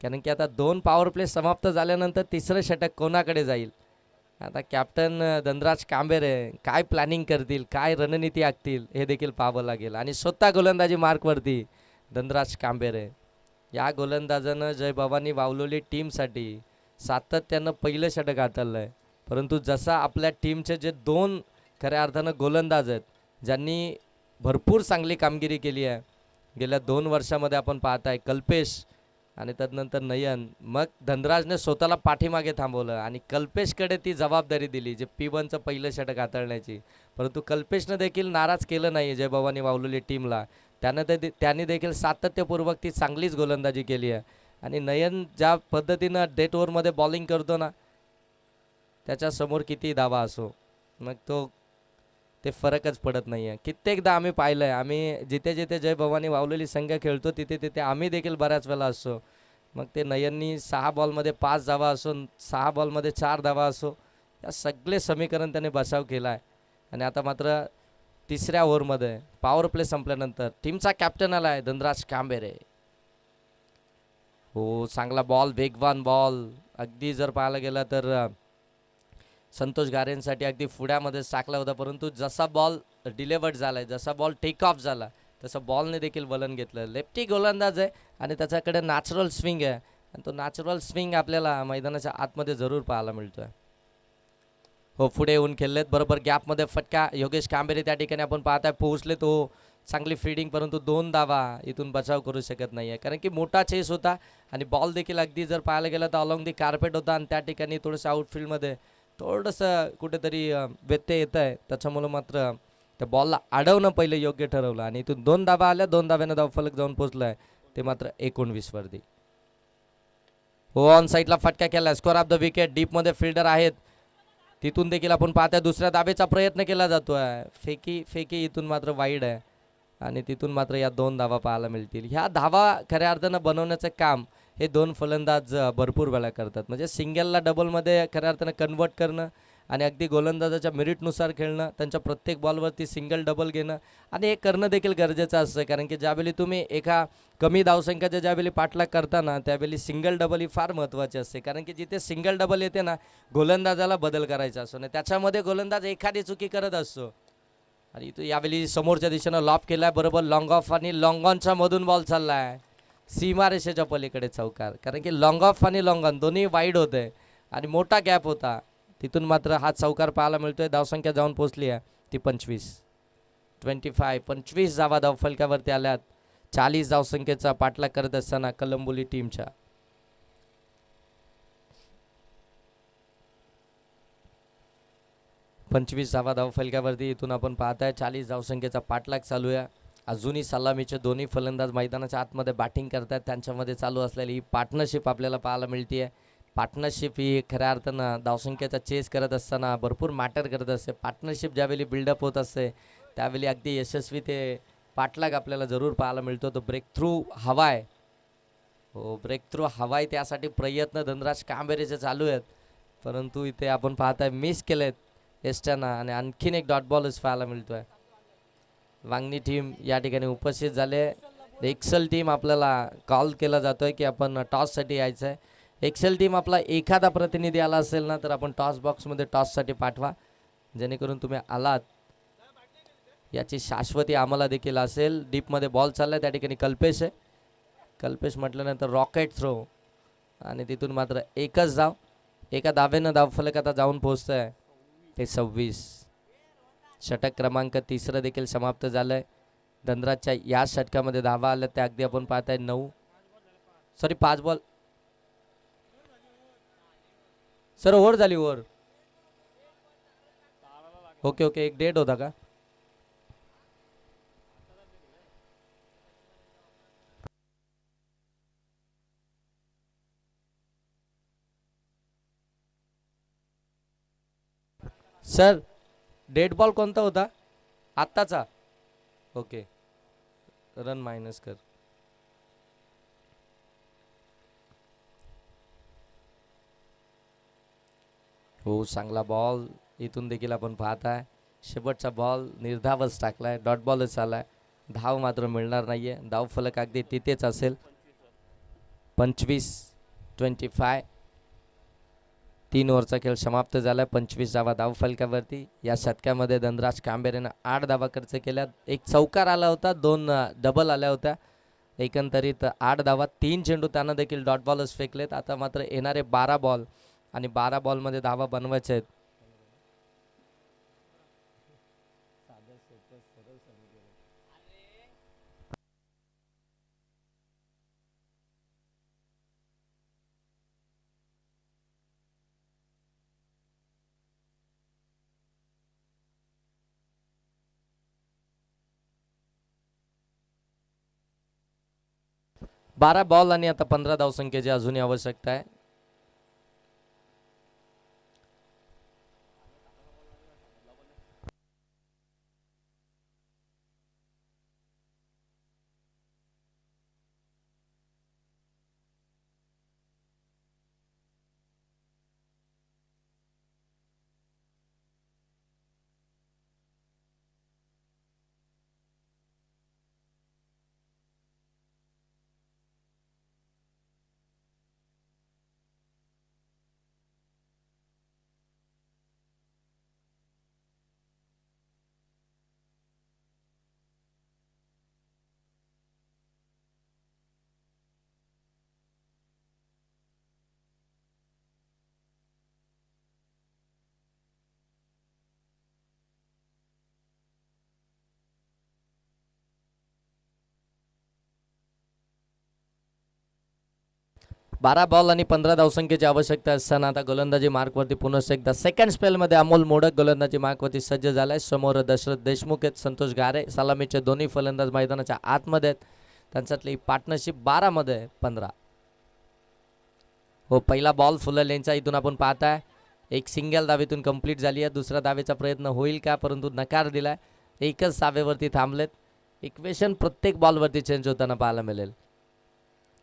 कारण की आता 2 पॉवर प्ले समाप्त झाल्यानंतर तिसरं षटक कोणाकडे जाईल. आता कॅप्टन धनराज कांबेरे काय प्लॅनिंग करतील, काय रणनीती आखतील हे देखील पाहावं लागेल. आणि स्वतः गोलंदाजी मार्कवरती धनराज कांबेरे या गोलंदाजानं जय भवानी वावलोली टीमसाठी सातत्यानं पहिलं षटक हाताळलं आहे. परंतु जसा आपल्या टीमचे जे 2 खऱ्या अर्थानं गोलंदाज आहेत ज्यांनी भरपूर चांगली कामगिरी केली आहे गेल्या 2 वर्षामध्ये आपण पाहताय कल्पेश आणि तदनंतर नयन, मग धनराजने स्वतःला पाठीमागे थांबवलं आणि कल्पेशकडे ती जबाबदारी दिली जे P1चं पहिलं षटक हाताळण्याची. परंतु कल्पेशनं देखील नाराज केलं नाही जय भवानी वावलेली टीमला. त्यांनी देखील सातत्यपूर्वक ती चांगलीच गोलंदाजी केली आहे. आणि नयन ज्या पद्धतीनं डेट ओव्हरमध्ये बॉलिंग करतो ना त्याच्यासमोर किती धावा असो मग ते फरकच पडत नाही आहे. कित्येकदा आम्ही पाहिलं आहे, आम्ही जिथे जिथे जय भवानी वावलेली संघ खेळतो तिथे तिथे आम्ही देखील बऱ्याच वेळा असतो. मग ते नयननी 6 बॉलमध्ये 5 धावा असो, 6 बॉलमध्ये 4 धावा असो, या सगळे समीकरण त्याने बचाव केला आहे. आणि आता मात्र तिसऱ्या ओव्हरमध्ये पॉवर प्ले संपल्यानंतर टीमचा कॅप्टन आला आहे धनराज कांबेरे. हो चांगला बॉल, वेगवान बॉल. अगदी जर पाहायला गेला तर संतोष गारेंसाठी अगदी पुढ्यामध्येच टाकला होता, परंतु जसा बॉल डिलेवर्ड झाला, जसा बॉल टेक ऑफ झाला तसं बॉलने देखील वलन घेतलं. लेफ्टी गोलंदाज आहे आणि त्याच्याकडे नॅचरल स्विंग आहे आणि तो नॅचरल स्विंग आपल्याला मैदानाच्या आतमध्ये जरूर पाहायला मिळतोय. हो पुढे येऊन खेळलेत बरोबर गॅपमध्ये फटका. योगेश कांबेरे त्या ठिकाणी आपण पाहताय पोहोचले तो चांगली फिल्डिंग, परंतु 2 धावा इथून बचाव करू शकत नाही आहे कारण की मोठा चेस होता आणि बॉल देखील अगदी जर पाहायला गेलं तर अलॉंग दी कार्पेट होता आणि त्या ठिकाणी थोडंसं आउटफील्डमध्ये थोडंसं कुठेतरी व्यत्यय येत आहे. त्याच्यामुळं मात्र त्या बॉलला अडवणं पहिले योग्य ठरवलं आणि इथून 2 धावा आल्या, 2 धाव्यानं धावफलक जाऊन पोहोचलं आहे ते मात्र 19 वरती. हो ऑन साईडला फटका केला, स्कोर ऑफ द विकेट. डीपमध्ये फिल्डर आहेत तिथून देखील आपण पाहताय दुसऱ्या धाबेचा प्रयत्न केला जातो आहे. फेकी इथून मात्र वाईड आहे आणि तिथून मात्र या 2 धावा पाहायला मिळतील. ह्या धावा खऱ्या अर्थानं बनवण्याचं काम हे 2 फलंदाज भरपूर वेळा करतात. म्हणजे सिंगलला डबलमध्ये खऱ्या अर्थानं कन्वर्ट करणं आणि अगदी गोलंदाजाच्या मेरिटनुसार खेळणं, त्यांच्या प्रत्येक बॉलवरती सिंगल डबल घेणं आणि हे करणं देखील गरजेचं असतं कारण की ज्यावेळी तुम्ही एका कमी धावसंख्याच्या ज्यावेळी पाठलाग करताना त्यावेळी सिंगल डबल ही फार महत्त्वाची असते कारण की जिथे सिंगल डबल येते ना गोलंदाजाला बदल करायचा असतो आणि त्याच्यामध्ये गोलंदाज एखादी चुकी करत असतो. आणि इथं यावेळी समोरच्या दिशेनं लॉप केला आहे बरोबर लॉंग ऑफ आणि लॉंग ऑनच्या मधून बॉल चालला आहे सीमारेषेच्या पलीकडे चौकार, कारण की लॉंग ऑफ आणि लॉंग ऑन दोन्ही वाईड होते आणि मोठा गॅप होता. तिथून मात्र हा चौकार पाहायला मिळतोय. धावसंख्या जाऊन पोहोचली आहे ती 25 धावा धावफलकावरती आल्यात 40 धावसंख्येचा पाठलाग करत असताना कलंबोली टीमच्या. धावा धावफलकावरती इथून आपण पाहताय 40 धावसंख्येचा पाठलाग चालू आहे. अजूनही सलामीचे दोन्ही फलंदाज मैदानाच्या आतमध्ये बॅटिंग करतात. त्यांच्यामध्ये चालू असलेली ही पार्टनरशिप आपल्याला पाहायला मिळते आहे. पार्टनरशिप ही खऱ्या अर्थानं धावसंख्येचा चेस करत असताना भरपूर मॅटर करत असते. पार्टनरशिप ज्यावेळी बिल्डअप होत असते त्यावेळी अगदी यशस्वी ते पाठलाग आपल्याला जरूर पाहायला मिळतो. तो ब्रेक थ्रू हवाय, हो ब्रेक थ्रू हवाय, त्यासाठी प्रयत्न धनराज कांबेरेचे चालू आहेत, परंतु इथे आपण पाहताय मिस केलेत एस्टाना आणि आणखीन एक डॉट बॉलच पाहायला मिळतोय. वांगणी टीम या ठिकाणी उपस्थित झाले. एक्सेल टीम आपल्याला कॉल केला जातोय की आपण टॉससाठी यायचं आहे. एक्सेल टीम आपला एखादा प्रतिनिधी आला असेल ना तर आपण टॉस बॉक्समध्ये टॉससाठी पाठवा, जेणेकरून तुम्ही आलात याची शाश्वती आम्हाला देखील असेल. डीपमध्ये बॉल चाललाय त्या ठिकाणी कल्पेश आहे कल्पेश म्हटल्यानंतर रॉकेट थ्रो आणि तिथून मात्र एकच धाव. एका धावेनं धावफलक आता जाऊन पोहोचत आहे ते 26. षटक क्रमांक 3 देखील समाप्त झालंय. धनराजच्या या षटकामध्ये धावा आल्या त्या अगदी आपण पाहताय 5 बॉल सर ओव्हर झाली ओव्हर. ओके ओके एक डेट होता का. सर डेड बॉल कोणता होता आत्ताचा. ओके रन मायनस कर. हो चांगला बॉल इथून देखील आपण पाहताय. शेवटचा बॉल निर्धावच टाकलाय. डॉट बॉलच आलाय. धाव मात्र मिळणार नाहीये. धाव फलक अगदी तिथेच असेल. 25 3 ओव्हरचा खेळ समाप्त झाला. 25 धावा धाव फलकावरती. या षटकामध्ये धनराज कांबेरेनं 8 धावा खर्च केल्या. एक चौकार आला होता, 2 डबल आल्या होत्या. एकंदरीत 8 धावा. 3 चेंडू त्यांना देखील डॉट बॉलच फेकलेत. आता मात्र येणारे 12 बॉल आणि 12 बॉलमध्ये धावा बनवायचे आहेत. बारा बॉल आणि आता 15 धावसंख्येची अजूनही आवश्यकता आहे. बारा बॉल आणि 15 धावसंख्येची आवश्यकता असताना आता गोलंदाजी मार्कवरती पुन्हा एकदा सेकंड स्पेलमध्ये अमोल मोडक गोलंदाजी मार्कवरती सज्ज झालाय. समोर दशरथ देशमुख आहेत, संतोष गारे. सलामीचे दोन्ही फलंदाज मैदानाच्या आतमध्ये आहेत. त्यांच्यातली पार्टनरशिप 12 मध्ये 15. हो पहिला बॉल फुल लेनचा इथून आपण पाहताय. एक सिंगल धावेतून कंप्लीट झाली आहे. दुसऱ्या धावेचा प्रयत्न होईल का, परंतु नकार दिलाय. एकच धावेवरती थांबलेत. इक्वेशन प्रत्येक बॉलवरती चेंज होताना पाहायला मिळेल.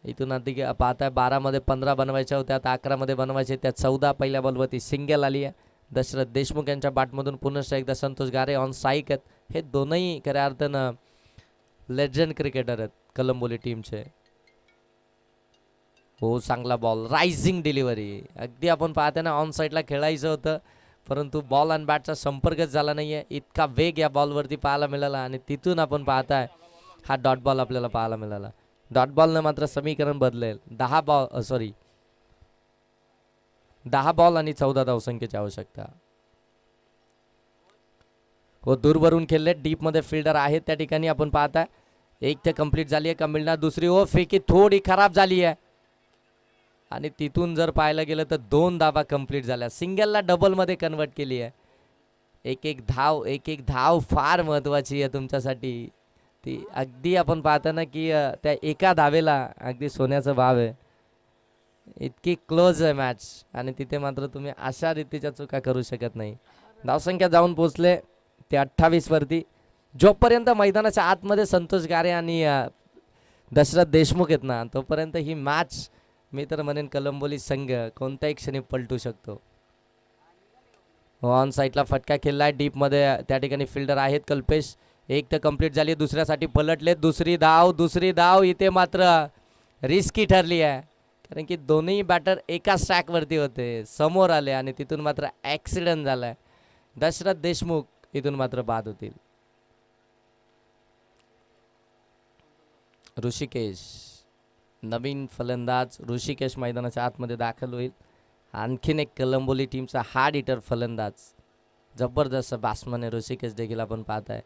इथून आधी पाहताय 12 मध्ये 15 बनवायच्या होत्या, आता 11 मध्ये बनवायचे. त्या 14 पहिल्या बॉलवरती सिंगल आली आहे. दशरथ देशमुख यांच्या बॅटमधून पुन्हा एकदा संतोष गारे ऑन स्ट्राईक आहेत. हे दोनही खऱ्या अर्थानं लेजंड क्रिकेटर आहेत कलंबोली टीमचे. हो चांगला बॉल, रायझिंग डिलिव्हरी. अगदी आपण पाहताय ना ऑन साईडला खेळायचं होतं, परंतु बॉल आणि बॅटचा संपर्कच झाला नाहीये. इतका वेग या बॉलवरती पाहायला मिळाला आणि तिथून आपण पाहताय हा डॉट बॉल आपल्याला पाहायला मिळाला. डॉट बॉलनं मात्र समीकरण बदलेल. 10 बॉल आणि 14 धावसंख्येची आवश्यकता. हो दूरवरून खेळले, डीप मध्ये फिल्डर आहेत त्या ठिकाणी आपण पाहताय. एक ते कंप्लीट झाली आहे का मिळणार. दुसरी ओ फेकी थोडी खराब झाली आहे आणि तिथून जर पाहायला गेलं तर 2 धावा कंप्लीट झाल्या. सिंगलला डबल मध्ये कन्वर्ट केली आहे. एक एक धाव फार महत्वाची आहे तुमच्यासाठी. ती अगदी आपण पाहताना की त्या एका धावेला अगदी सोन्याचा भाव आहे. इतकी क्लोज आहे मॅच आणि तिथे मात्र तुम्ही अशा रीतीच्या चुका करू शकत नाही. धावसंख्या जाऊन पोहोचले ते 28 वरती. जोपर्यंत मैदानाच्या आतमध्ये संतोष गारे आणि दशरथ देशमुख आहेत ना, तोपर्यंत ही मॅच मी तर म्हणेन कलंबोली संघ कोणत्याही क्षणी पलटू शकतो. ऑन साईडला फटका खेळलाय. डीप मध्ये त्या ठिकाणी फिल्डर आहेत कल्पेश. एक तर कंप्लीट झाली, दुसऱ्यासाठी पलटले. दुसरी धाव इथे मात्र रिस्की ठरली आहे, कारण की दोन्ही बॅटर एका स्ट्रॅकवरती होते, समोर आले आणि तिथून मात्र ॲक्सिडेंट झालाय. दशरथ देशमुख इथून मात्र बाद होतील. ऋषिकेश नवीन फलंदाज ऋषिकेश मैदानाच्या आतमध्ये दाखल होईल. आणखीन एक कलंबोली टीमचा हार्ड हिटर फलंदाज, जबरदस्त बॅट्समन आहे ऋषिकेश देखील आपण पाहत आहे.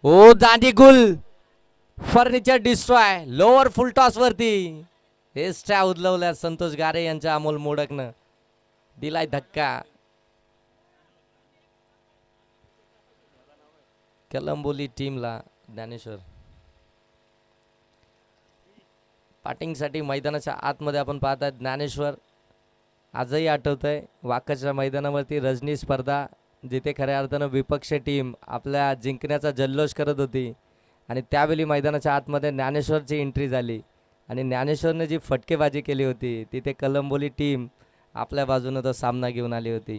ओ दांडी गुल furniture destroy lower full toss वरती हेस्ट्या उदलवल्या संतोष गारे यांच्या अमोल मोडकनं, दिलाय धक्का. कलंबोली टीमला ज्ञानेश्वर बॅटिंगसाठी मैदानाच्या आतमध्ये आपण पाहतात. ज्ञानेश्वर आजही आठवतंय वाकच्या मैदानावरती रजनी स्पर्धा जिथे खऱ्या अर्थानं विपक्ष टीम आपल्या जिंकण्याचा जल्लोष करत होती आणि त्यावेळी मैदानाच्या आतमध्ये ज्ञानेश्वरची एंट्री झाली आणि ज्ञानेश्वरने जी फटकेबाजी केली होती तिथे कलंबोली टीम आपल्या बाजूनं तो सामना घेऊन आली होती.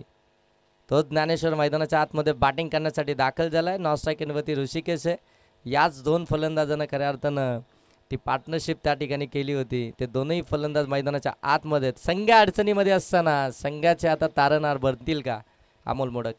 तोच ज्ञानेश्वर मैदानाच्या आतमध्ये बॅटिंग करण्यासाठी दाखल झाला आहे. नॉन स्ट्राईक एंडवरती ऋषिकेश आहे. याच दोन फलंदाजांना खऱ्या अर्थानं ती पार्टनरशिप त्या ठिकाणी केली होती. ते दोनही फलंदाज मैदानाच्या आतमध्ये संघ्या अडचणीमध्ये असताना संघाचे आता तारणहार भरतील का अमोल मोडक.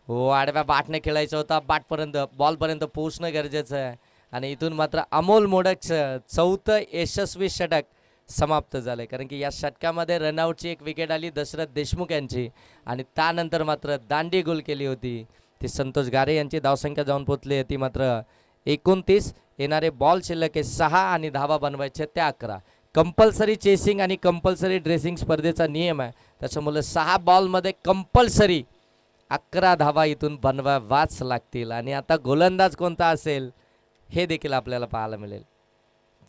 हो आडव्या बॅटने खेळायचा होता, बॅटपर्यंत बॉलपर्यंत पोहोचणं गरजेचं आहे आणि इथून मात्र अमोल मोडकचं चौथं यशस्वी षटक समाप्त झालं. कारण की या षटकामध्ये रनआउटची एक विकेट आली दशरथ देशमुख यांची आणि त्यानंतर मात्र दांडी गोल केली होती ती संतोष गारे यांची. धावसंख्या जाऊन पोचली ती मात्र 29. येणारे बॉल शिल्लक आहे 6 आणि धावा बनवायचे त्या 11. कंपल्सरी चेसिंग आणि कंपल्सरी ड्रेसिंग स्पर्धेचा नियम आहे, त्याच्यामुळे 6 बॉलमध्ये कंपल्सरी 11 धावा इथून बनवावाच लागतील आणि आता गोलंदाज कोणता असेल हे देखील आपल्याला पाहायला मिळेल.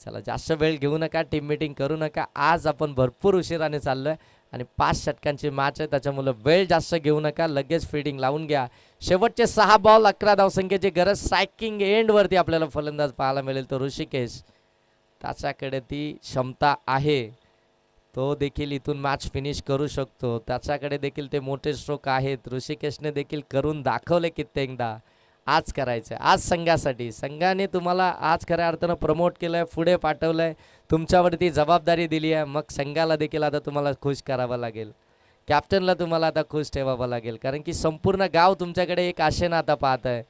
चला जास्त वेळ घेऊ नका, टीम मीटिंग करू नका. आज आपण भरपूर उशिराने चाललो आहे आणि 5 षटकांची मॅच आहे, त्याच्यामुळे वेळ जास्त घेऊ नका, लगेच फिल्डिंग लावून घ्या. शेवटचे 6 बॉल 11 धावसंख्येची गरज. स्ट्रायकिंग एंडवरती आपल्याला फलंदाज पाहायला मिळेल तो ऋषिकेश, त्याच्याकडे ती क्षमता आहे, तो देखील इथून मॅच फिनिश करू शकतो. त्याच्याकडे देखील ते मोठे स्ट्रोक आहेत. ऋषिकेशने देखील करून दाखवले कित्येकदा. आज करायचं आज संघासाठी. संघाने तुम्हाला आज खऱ्या अर्थानं प्रमोट केलं आहे, पुढे पाठवलं आहे, तुमच्यावरती जबाबदारी दिली आहे. मग संघाला देखील आता तुम्हाला खुश करावं लागेल, कॅप्टनला तुम्हाला आता खुश ठेवावं लागेल, कारण की संपूर्ण गाव तुमच्याकडे एक आशेनं आता पाहत आहे.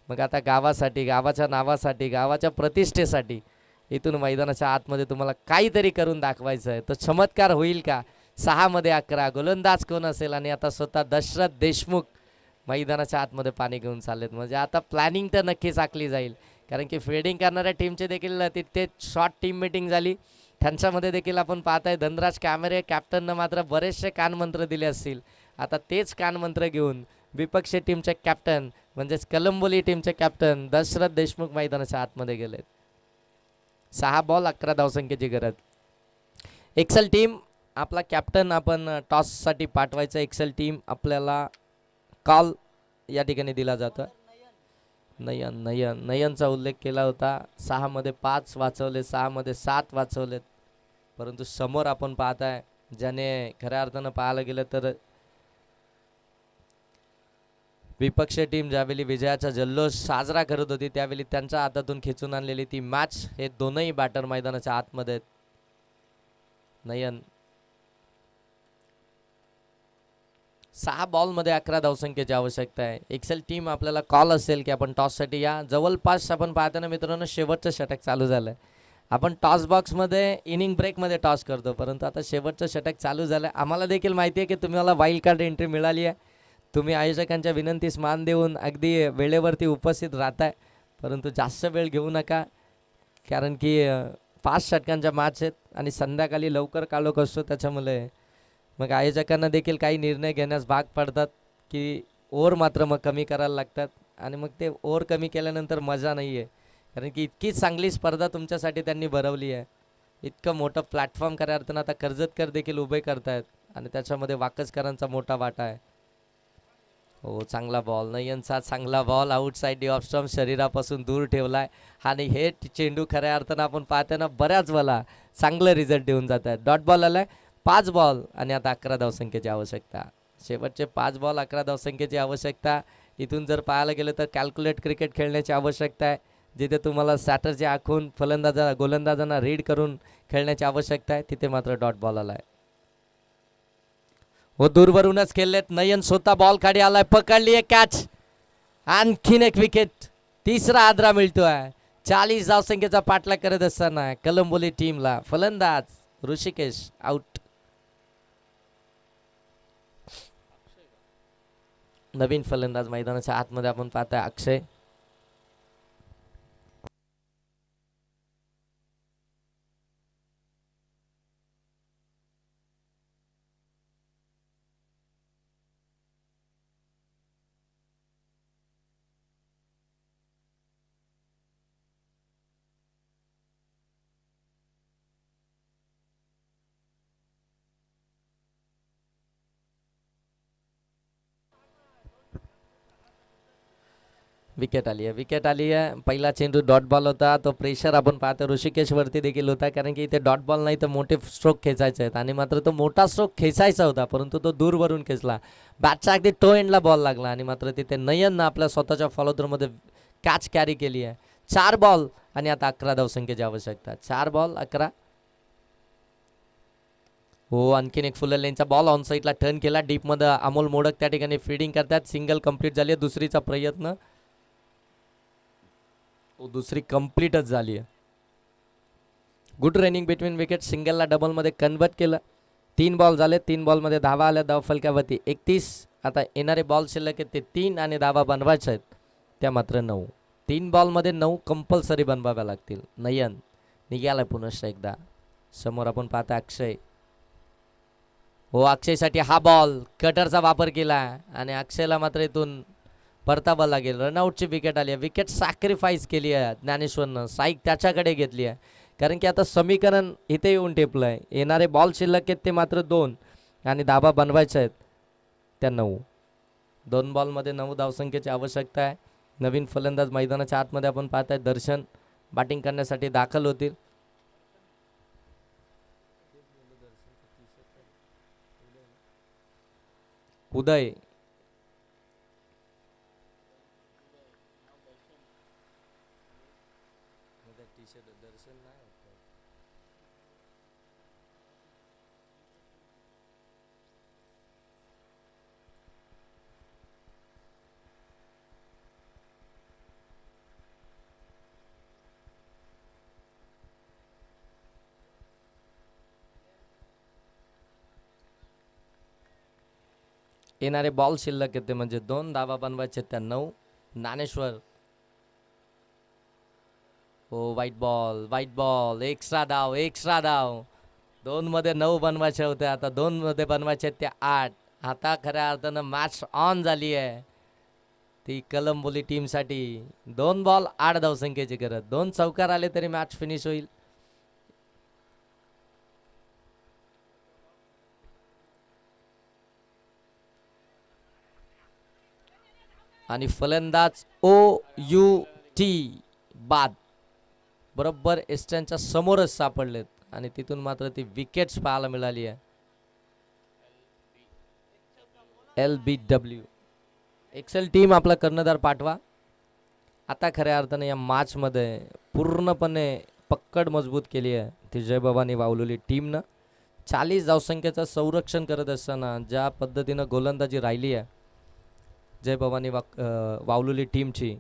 मग आता गावासाठी, गावाच्या नावासाठी, गावाच्या प्रतिष्ठेसाठी इथून मैदानाच्या आतमध्ये तुम्हाला काहीतरी करून दाखवायचं आहे. तो चमत्कार होईल का? 6 मध्ये 11 गोलंदाज कोण असेल आणि आता स्वतः दशरथ देशमुख मैदानाच्या आतमध्ये पाणी घेऊन चाललेत. म्हणजे आता प्लॅनिंग तर नक्कीच आखली जाईल, कारण की फिल्डिंग करणाऱ्या टीमचे देखील तिथे शॉर्ट टीम मीटिंग झाली. त्यांच्यामध्ये देखील आपण पाहताय धनराज कॅमेरे कॅप्टननं मात्र बरेचसे कानमंत्र दिले असतील. आता तेच कानमंत्र घेऊन विपक्ष टीमचे कॅप्टन म्हणजेच कलंबोली टीमचे कॅप्टन दशरथ देशमुख मैदानाच्या आतमध्ये गेलेत. 6 बॉल 11 धावसंख्येची गरज. एक्सेल टीम आपला कॅप्टन आपण टॉससाठी पाठवायचा. एक्सेल टीम आपल्याला कॉल या ठिकाणी दिला जातो. नयनचा उल्लेख केला होता. 6 मध्ये 5 वाचवले, 6 मध्ये 7 वाचवलेत, परंतु समोर आपण पाहताय ज्याने खऱ्या अर्थानं पाहायला गेलं तर विपक्ष टीम ज्यावेळी विजयाचा जल्लोष साजरा करत होती त्यावेळी त्यांच्या हातातून खेचून आणलेली ती मॅच. हे दोनही बॅटर मैदानाच्या आतमध्ये आहेत. नयन 6 बॉलमध्ये 11 धावसंख्येची आवश्यकता आहे. एक्सेल टीम आपल्याला कॉल असेल की आपण टॉससाठी या. जवळपास आपण पाहताना मित्रांनो शेवटचं षटक चालू झालं आहे. आपण टॉस बॉक्समध्ये इनिंग ब्रेकमध्ये टॉस करतो, परंतु आता शेवटचं षटक चालू झालं आहे. आम्हाला देखील माहिती आहे की तुम्हाला वाईल्ड कार्ड एंट्री मिळाली आहे. तुम्ही आयोजकांच्या विनंतीस मान देऊन अगदी वेळेवरती उपस्थित राहताय, परंतु जास्त वेळ घेऊ नका, कारण की 5 षटकांच्या मॅच आहेत आणि संध्याकाळी लवकर कालोख असतो. त्याच्यामुळे मग आयोजकांना देखील काही निर्णय घेण्यास भाग पडतात की ओव्हर मात्र मग कमी करायला लागतात आणि मग ते ओव्हर कमी केल्यानंतर मजा नाही आहे. कारण की इतकी चांगली स्पर्धा तुमच्यासाठी त्यांनी भरवली आहे. इतकं मोठं प्लॅटफॉर्म खऱ्या अर्थानं आता कर्जतकर देखील उभे करतायत आणि त्याच्यामध्ये वाकसकरांचा मोठा वाटा आहे. हो, चांगला बॉल, नयनचा चांगला ball, outside the off stump, शरीरापासून दूर ठेवलाय आणि हे चेंडू खऱ्या अर्थानं आपण पाहताना बऱ्याच बॉला चांगलं रिझल्ट देऊन जात आहेत. डॉट बॉल आलाय, 5 बॉल आणि आता 11 धावसंख्येची आवश्यकता. शेवटचे 5 बॉल 11 धावसंख्येची आवश्यकता. इथून जर पाहायला गेलं तर कॅल्क्युलेट क्रिकेट खेळण्याची आवश्यकता आहे, जिथे तुम्हाला स्ट्रॅटर्जी आखून गोलंदाजांना रीड करून खेळण्याची आवश्यकता आहे, तिथे मात्र डॉट बॉल आलाय. हो, दूरवरूनच खेळलेत. नयन स्वतः बॉल खाली आलाय, पकडली आहे कॅच. आणखीन एक विकेट, तिसरा आदरा मिळतोय. 40 धावसंख्येचा पाठलाग करत असताना कलंबोली टीमला फलंदाज ऋषिकेश आउट. नवीन फलंदाज मैदानाच्या आतमध्ये आपण पाहताय अक्षय. विकेट आली आहे, विकेट आली आहे. पहिला चेंडू डॉट बॉल होता, तो प्रेशर आपण पाहतो ऋषिकेश वरती देखील होता, कारण की इथे डॉट बॉल नाही तर मोठे स्ट्रोक खेचायचे आहेत आणि मात्र तो मोठा स्ट्रोक खेचायचा होता, परंतु तो दूरवरून खेचला. बॅटच्या अगदी टो एंडला बॉल लागला आणि मात्र तिथे नयननं आपल्या स्वतःच्या फॉलोथ्रूमध्ये कॅच कॅरी केली आहे. 4 बॉल आणि आता 11 धावसंख्येची आवश्यकता. 4 बॉल 11. हो, आणखीन एक फुल लेनचा बॉल ऑन साईडला टर्न केला डीपमध्ये. अमोल मोडक त्या ठिकाणी फिल्डिंग करतात. सिंगल कंप्लीट झाली आहे. दुसरीचा प्रयत्न, दुसरी कंप्लीटच झाली आहे. Good running between wicket. सिंगलला डबलमध्ये कन्वर्ट केलं. 3 बॉल झाले, 3 बॉलमध्ये धावा आल्या धाव फलकावरती 31. आता येणारे बॉल शिल्लक आहेत ते 3 आणि धावा बनवायच्या आहेत त्या मात्र 9. 3 बॉलमध्ये 9 कंपल्सरी बनवाव्या लागतील. नयन निघालाय पुनश्च एकदा. समोर आपण पाहता अक्षय. हो, अक्षयसाठी हा बॉल, कटरचा वापर केला आणि अक्षयला मात्र इथून परतावा लागेल. रनआउटची विकेट आली आहे. विकेट सॅक्रिफाईस केली आहे ज्ञानेश्वरनं. साईक त्याच्याकडे घेतली आहे, कारण की आता समीकरण इथे येऊन टेपलं आहे. येणारे बॉल शिल्लक आहेत ते मात्र 2 आणि धाबा बनवायच्या आहेत त्या 9. 2 बॉलमध्ये 9 धावसंख्येची आवश्यकता आहे. नवीन फलंदाज मैदानाच्या आतमध्ये आपण पाहताय दर्शन बॅटिंग करण्यासाठी दाखल होतील. उदय, येणारे बॉल शिल्लक येते म्हणजे 2 धावा बनवायचे त्या 9. ज्ञानेश्वर, हो, white ball, white ball, extra धाव, एक्स्ट्रा धाव. 2 मध्ये 9 बनवायचे होते, आता 2 मध्ये बनवायचे त्या 8. आता खऱ्या अर्थानं मॅच ऑन झाली आहे ती कलंबोली टीमसाठी. 2 बॉल 8 धावसंख्येची गरज. 2 चौकार आले तरी मॅच फिनिश होईल. आणि फलंदाज OUT बाद बरोबर एस्टनच्या समोरच सापडलेत आणि तिथून मात्र ती विकेट्स पाहायला मिळाली आहे. LBW एक्सेल टीम आपला कर्णधार पाठवा. आता खऱ्या अर्थाने या मॅचमध्ये पूर्णपणे पक्कड मजबूत केली आहे ती जयभवानी वावलेली टीमनं. 40 धावसंख्येचं संरक्षण करत असताना ज्या पद्धतीनं गोलंदाजी राहिली आहे जयभवानी वावलेली टीमची,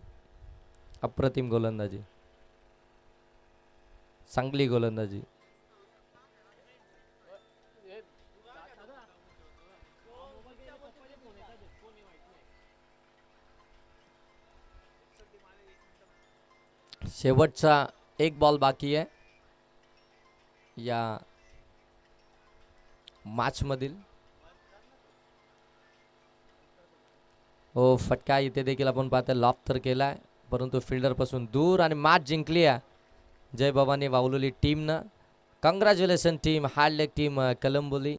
अप्रतिम गोलंदाजी, चांगली गोलंदाजी. शेवटचा 1 बॉल बाकी आहे या मॅच मधील. हो, फटका इथे देखील आपण पाहतो लॉफ तर केलाय, परंतु फिल्डरपासून दूर आणि मॅच जिंकली आहे जय भवानी वावलोली टीमनं. कंग्रॅच्युलेशन team, hard leg team Kalamboli.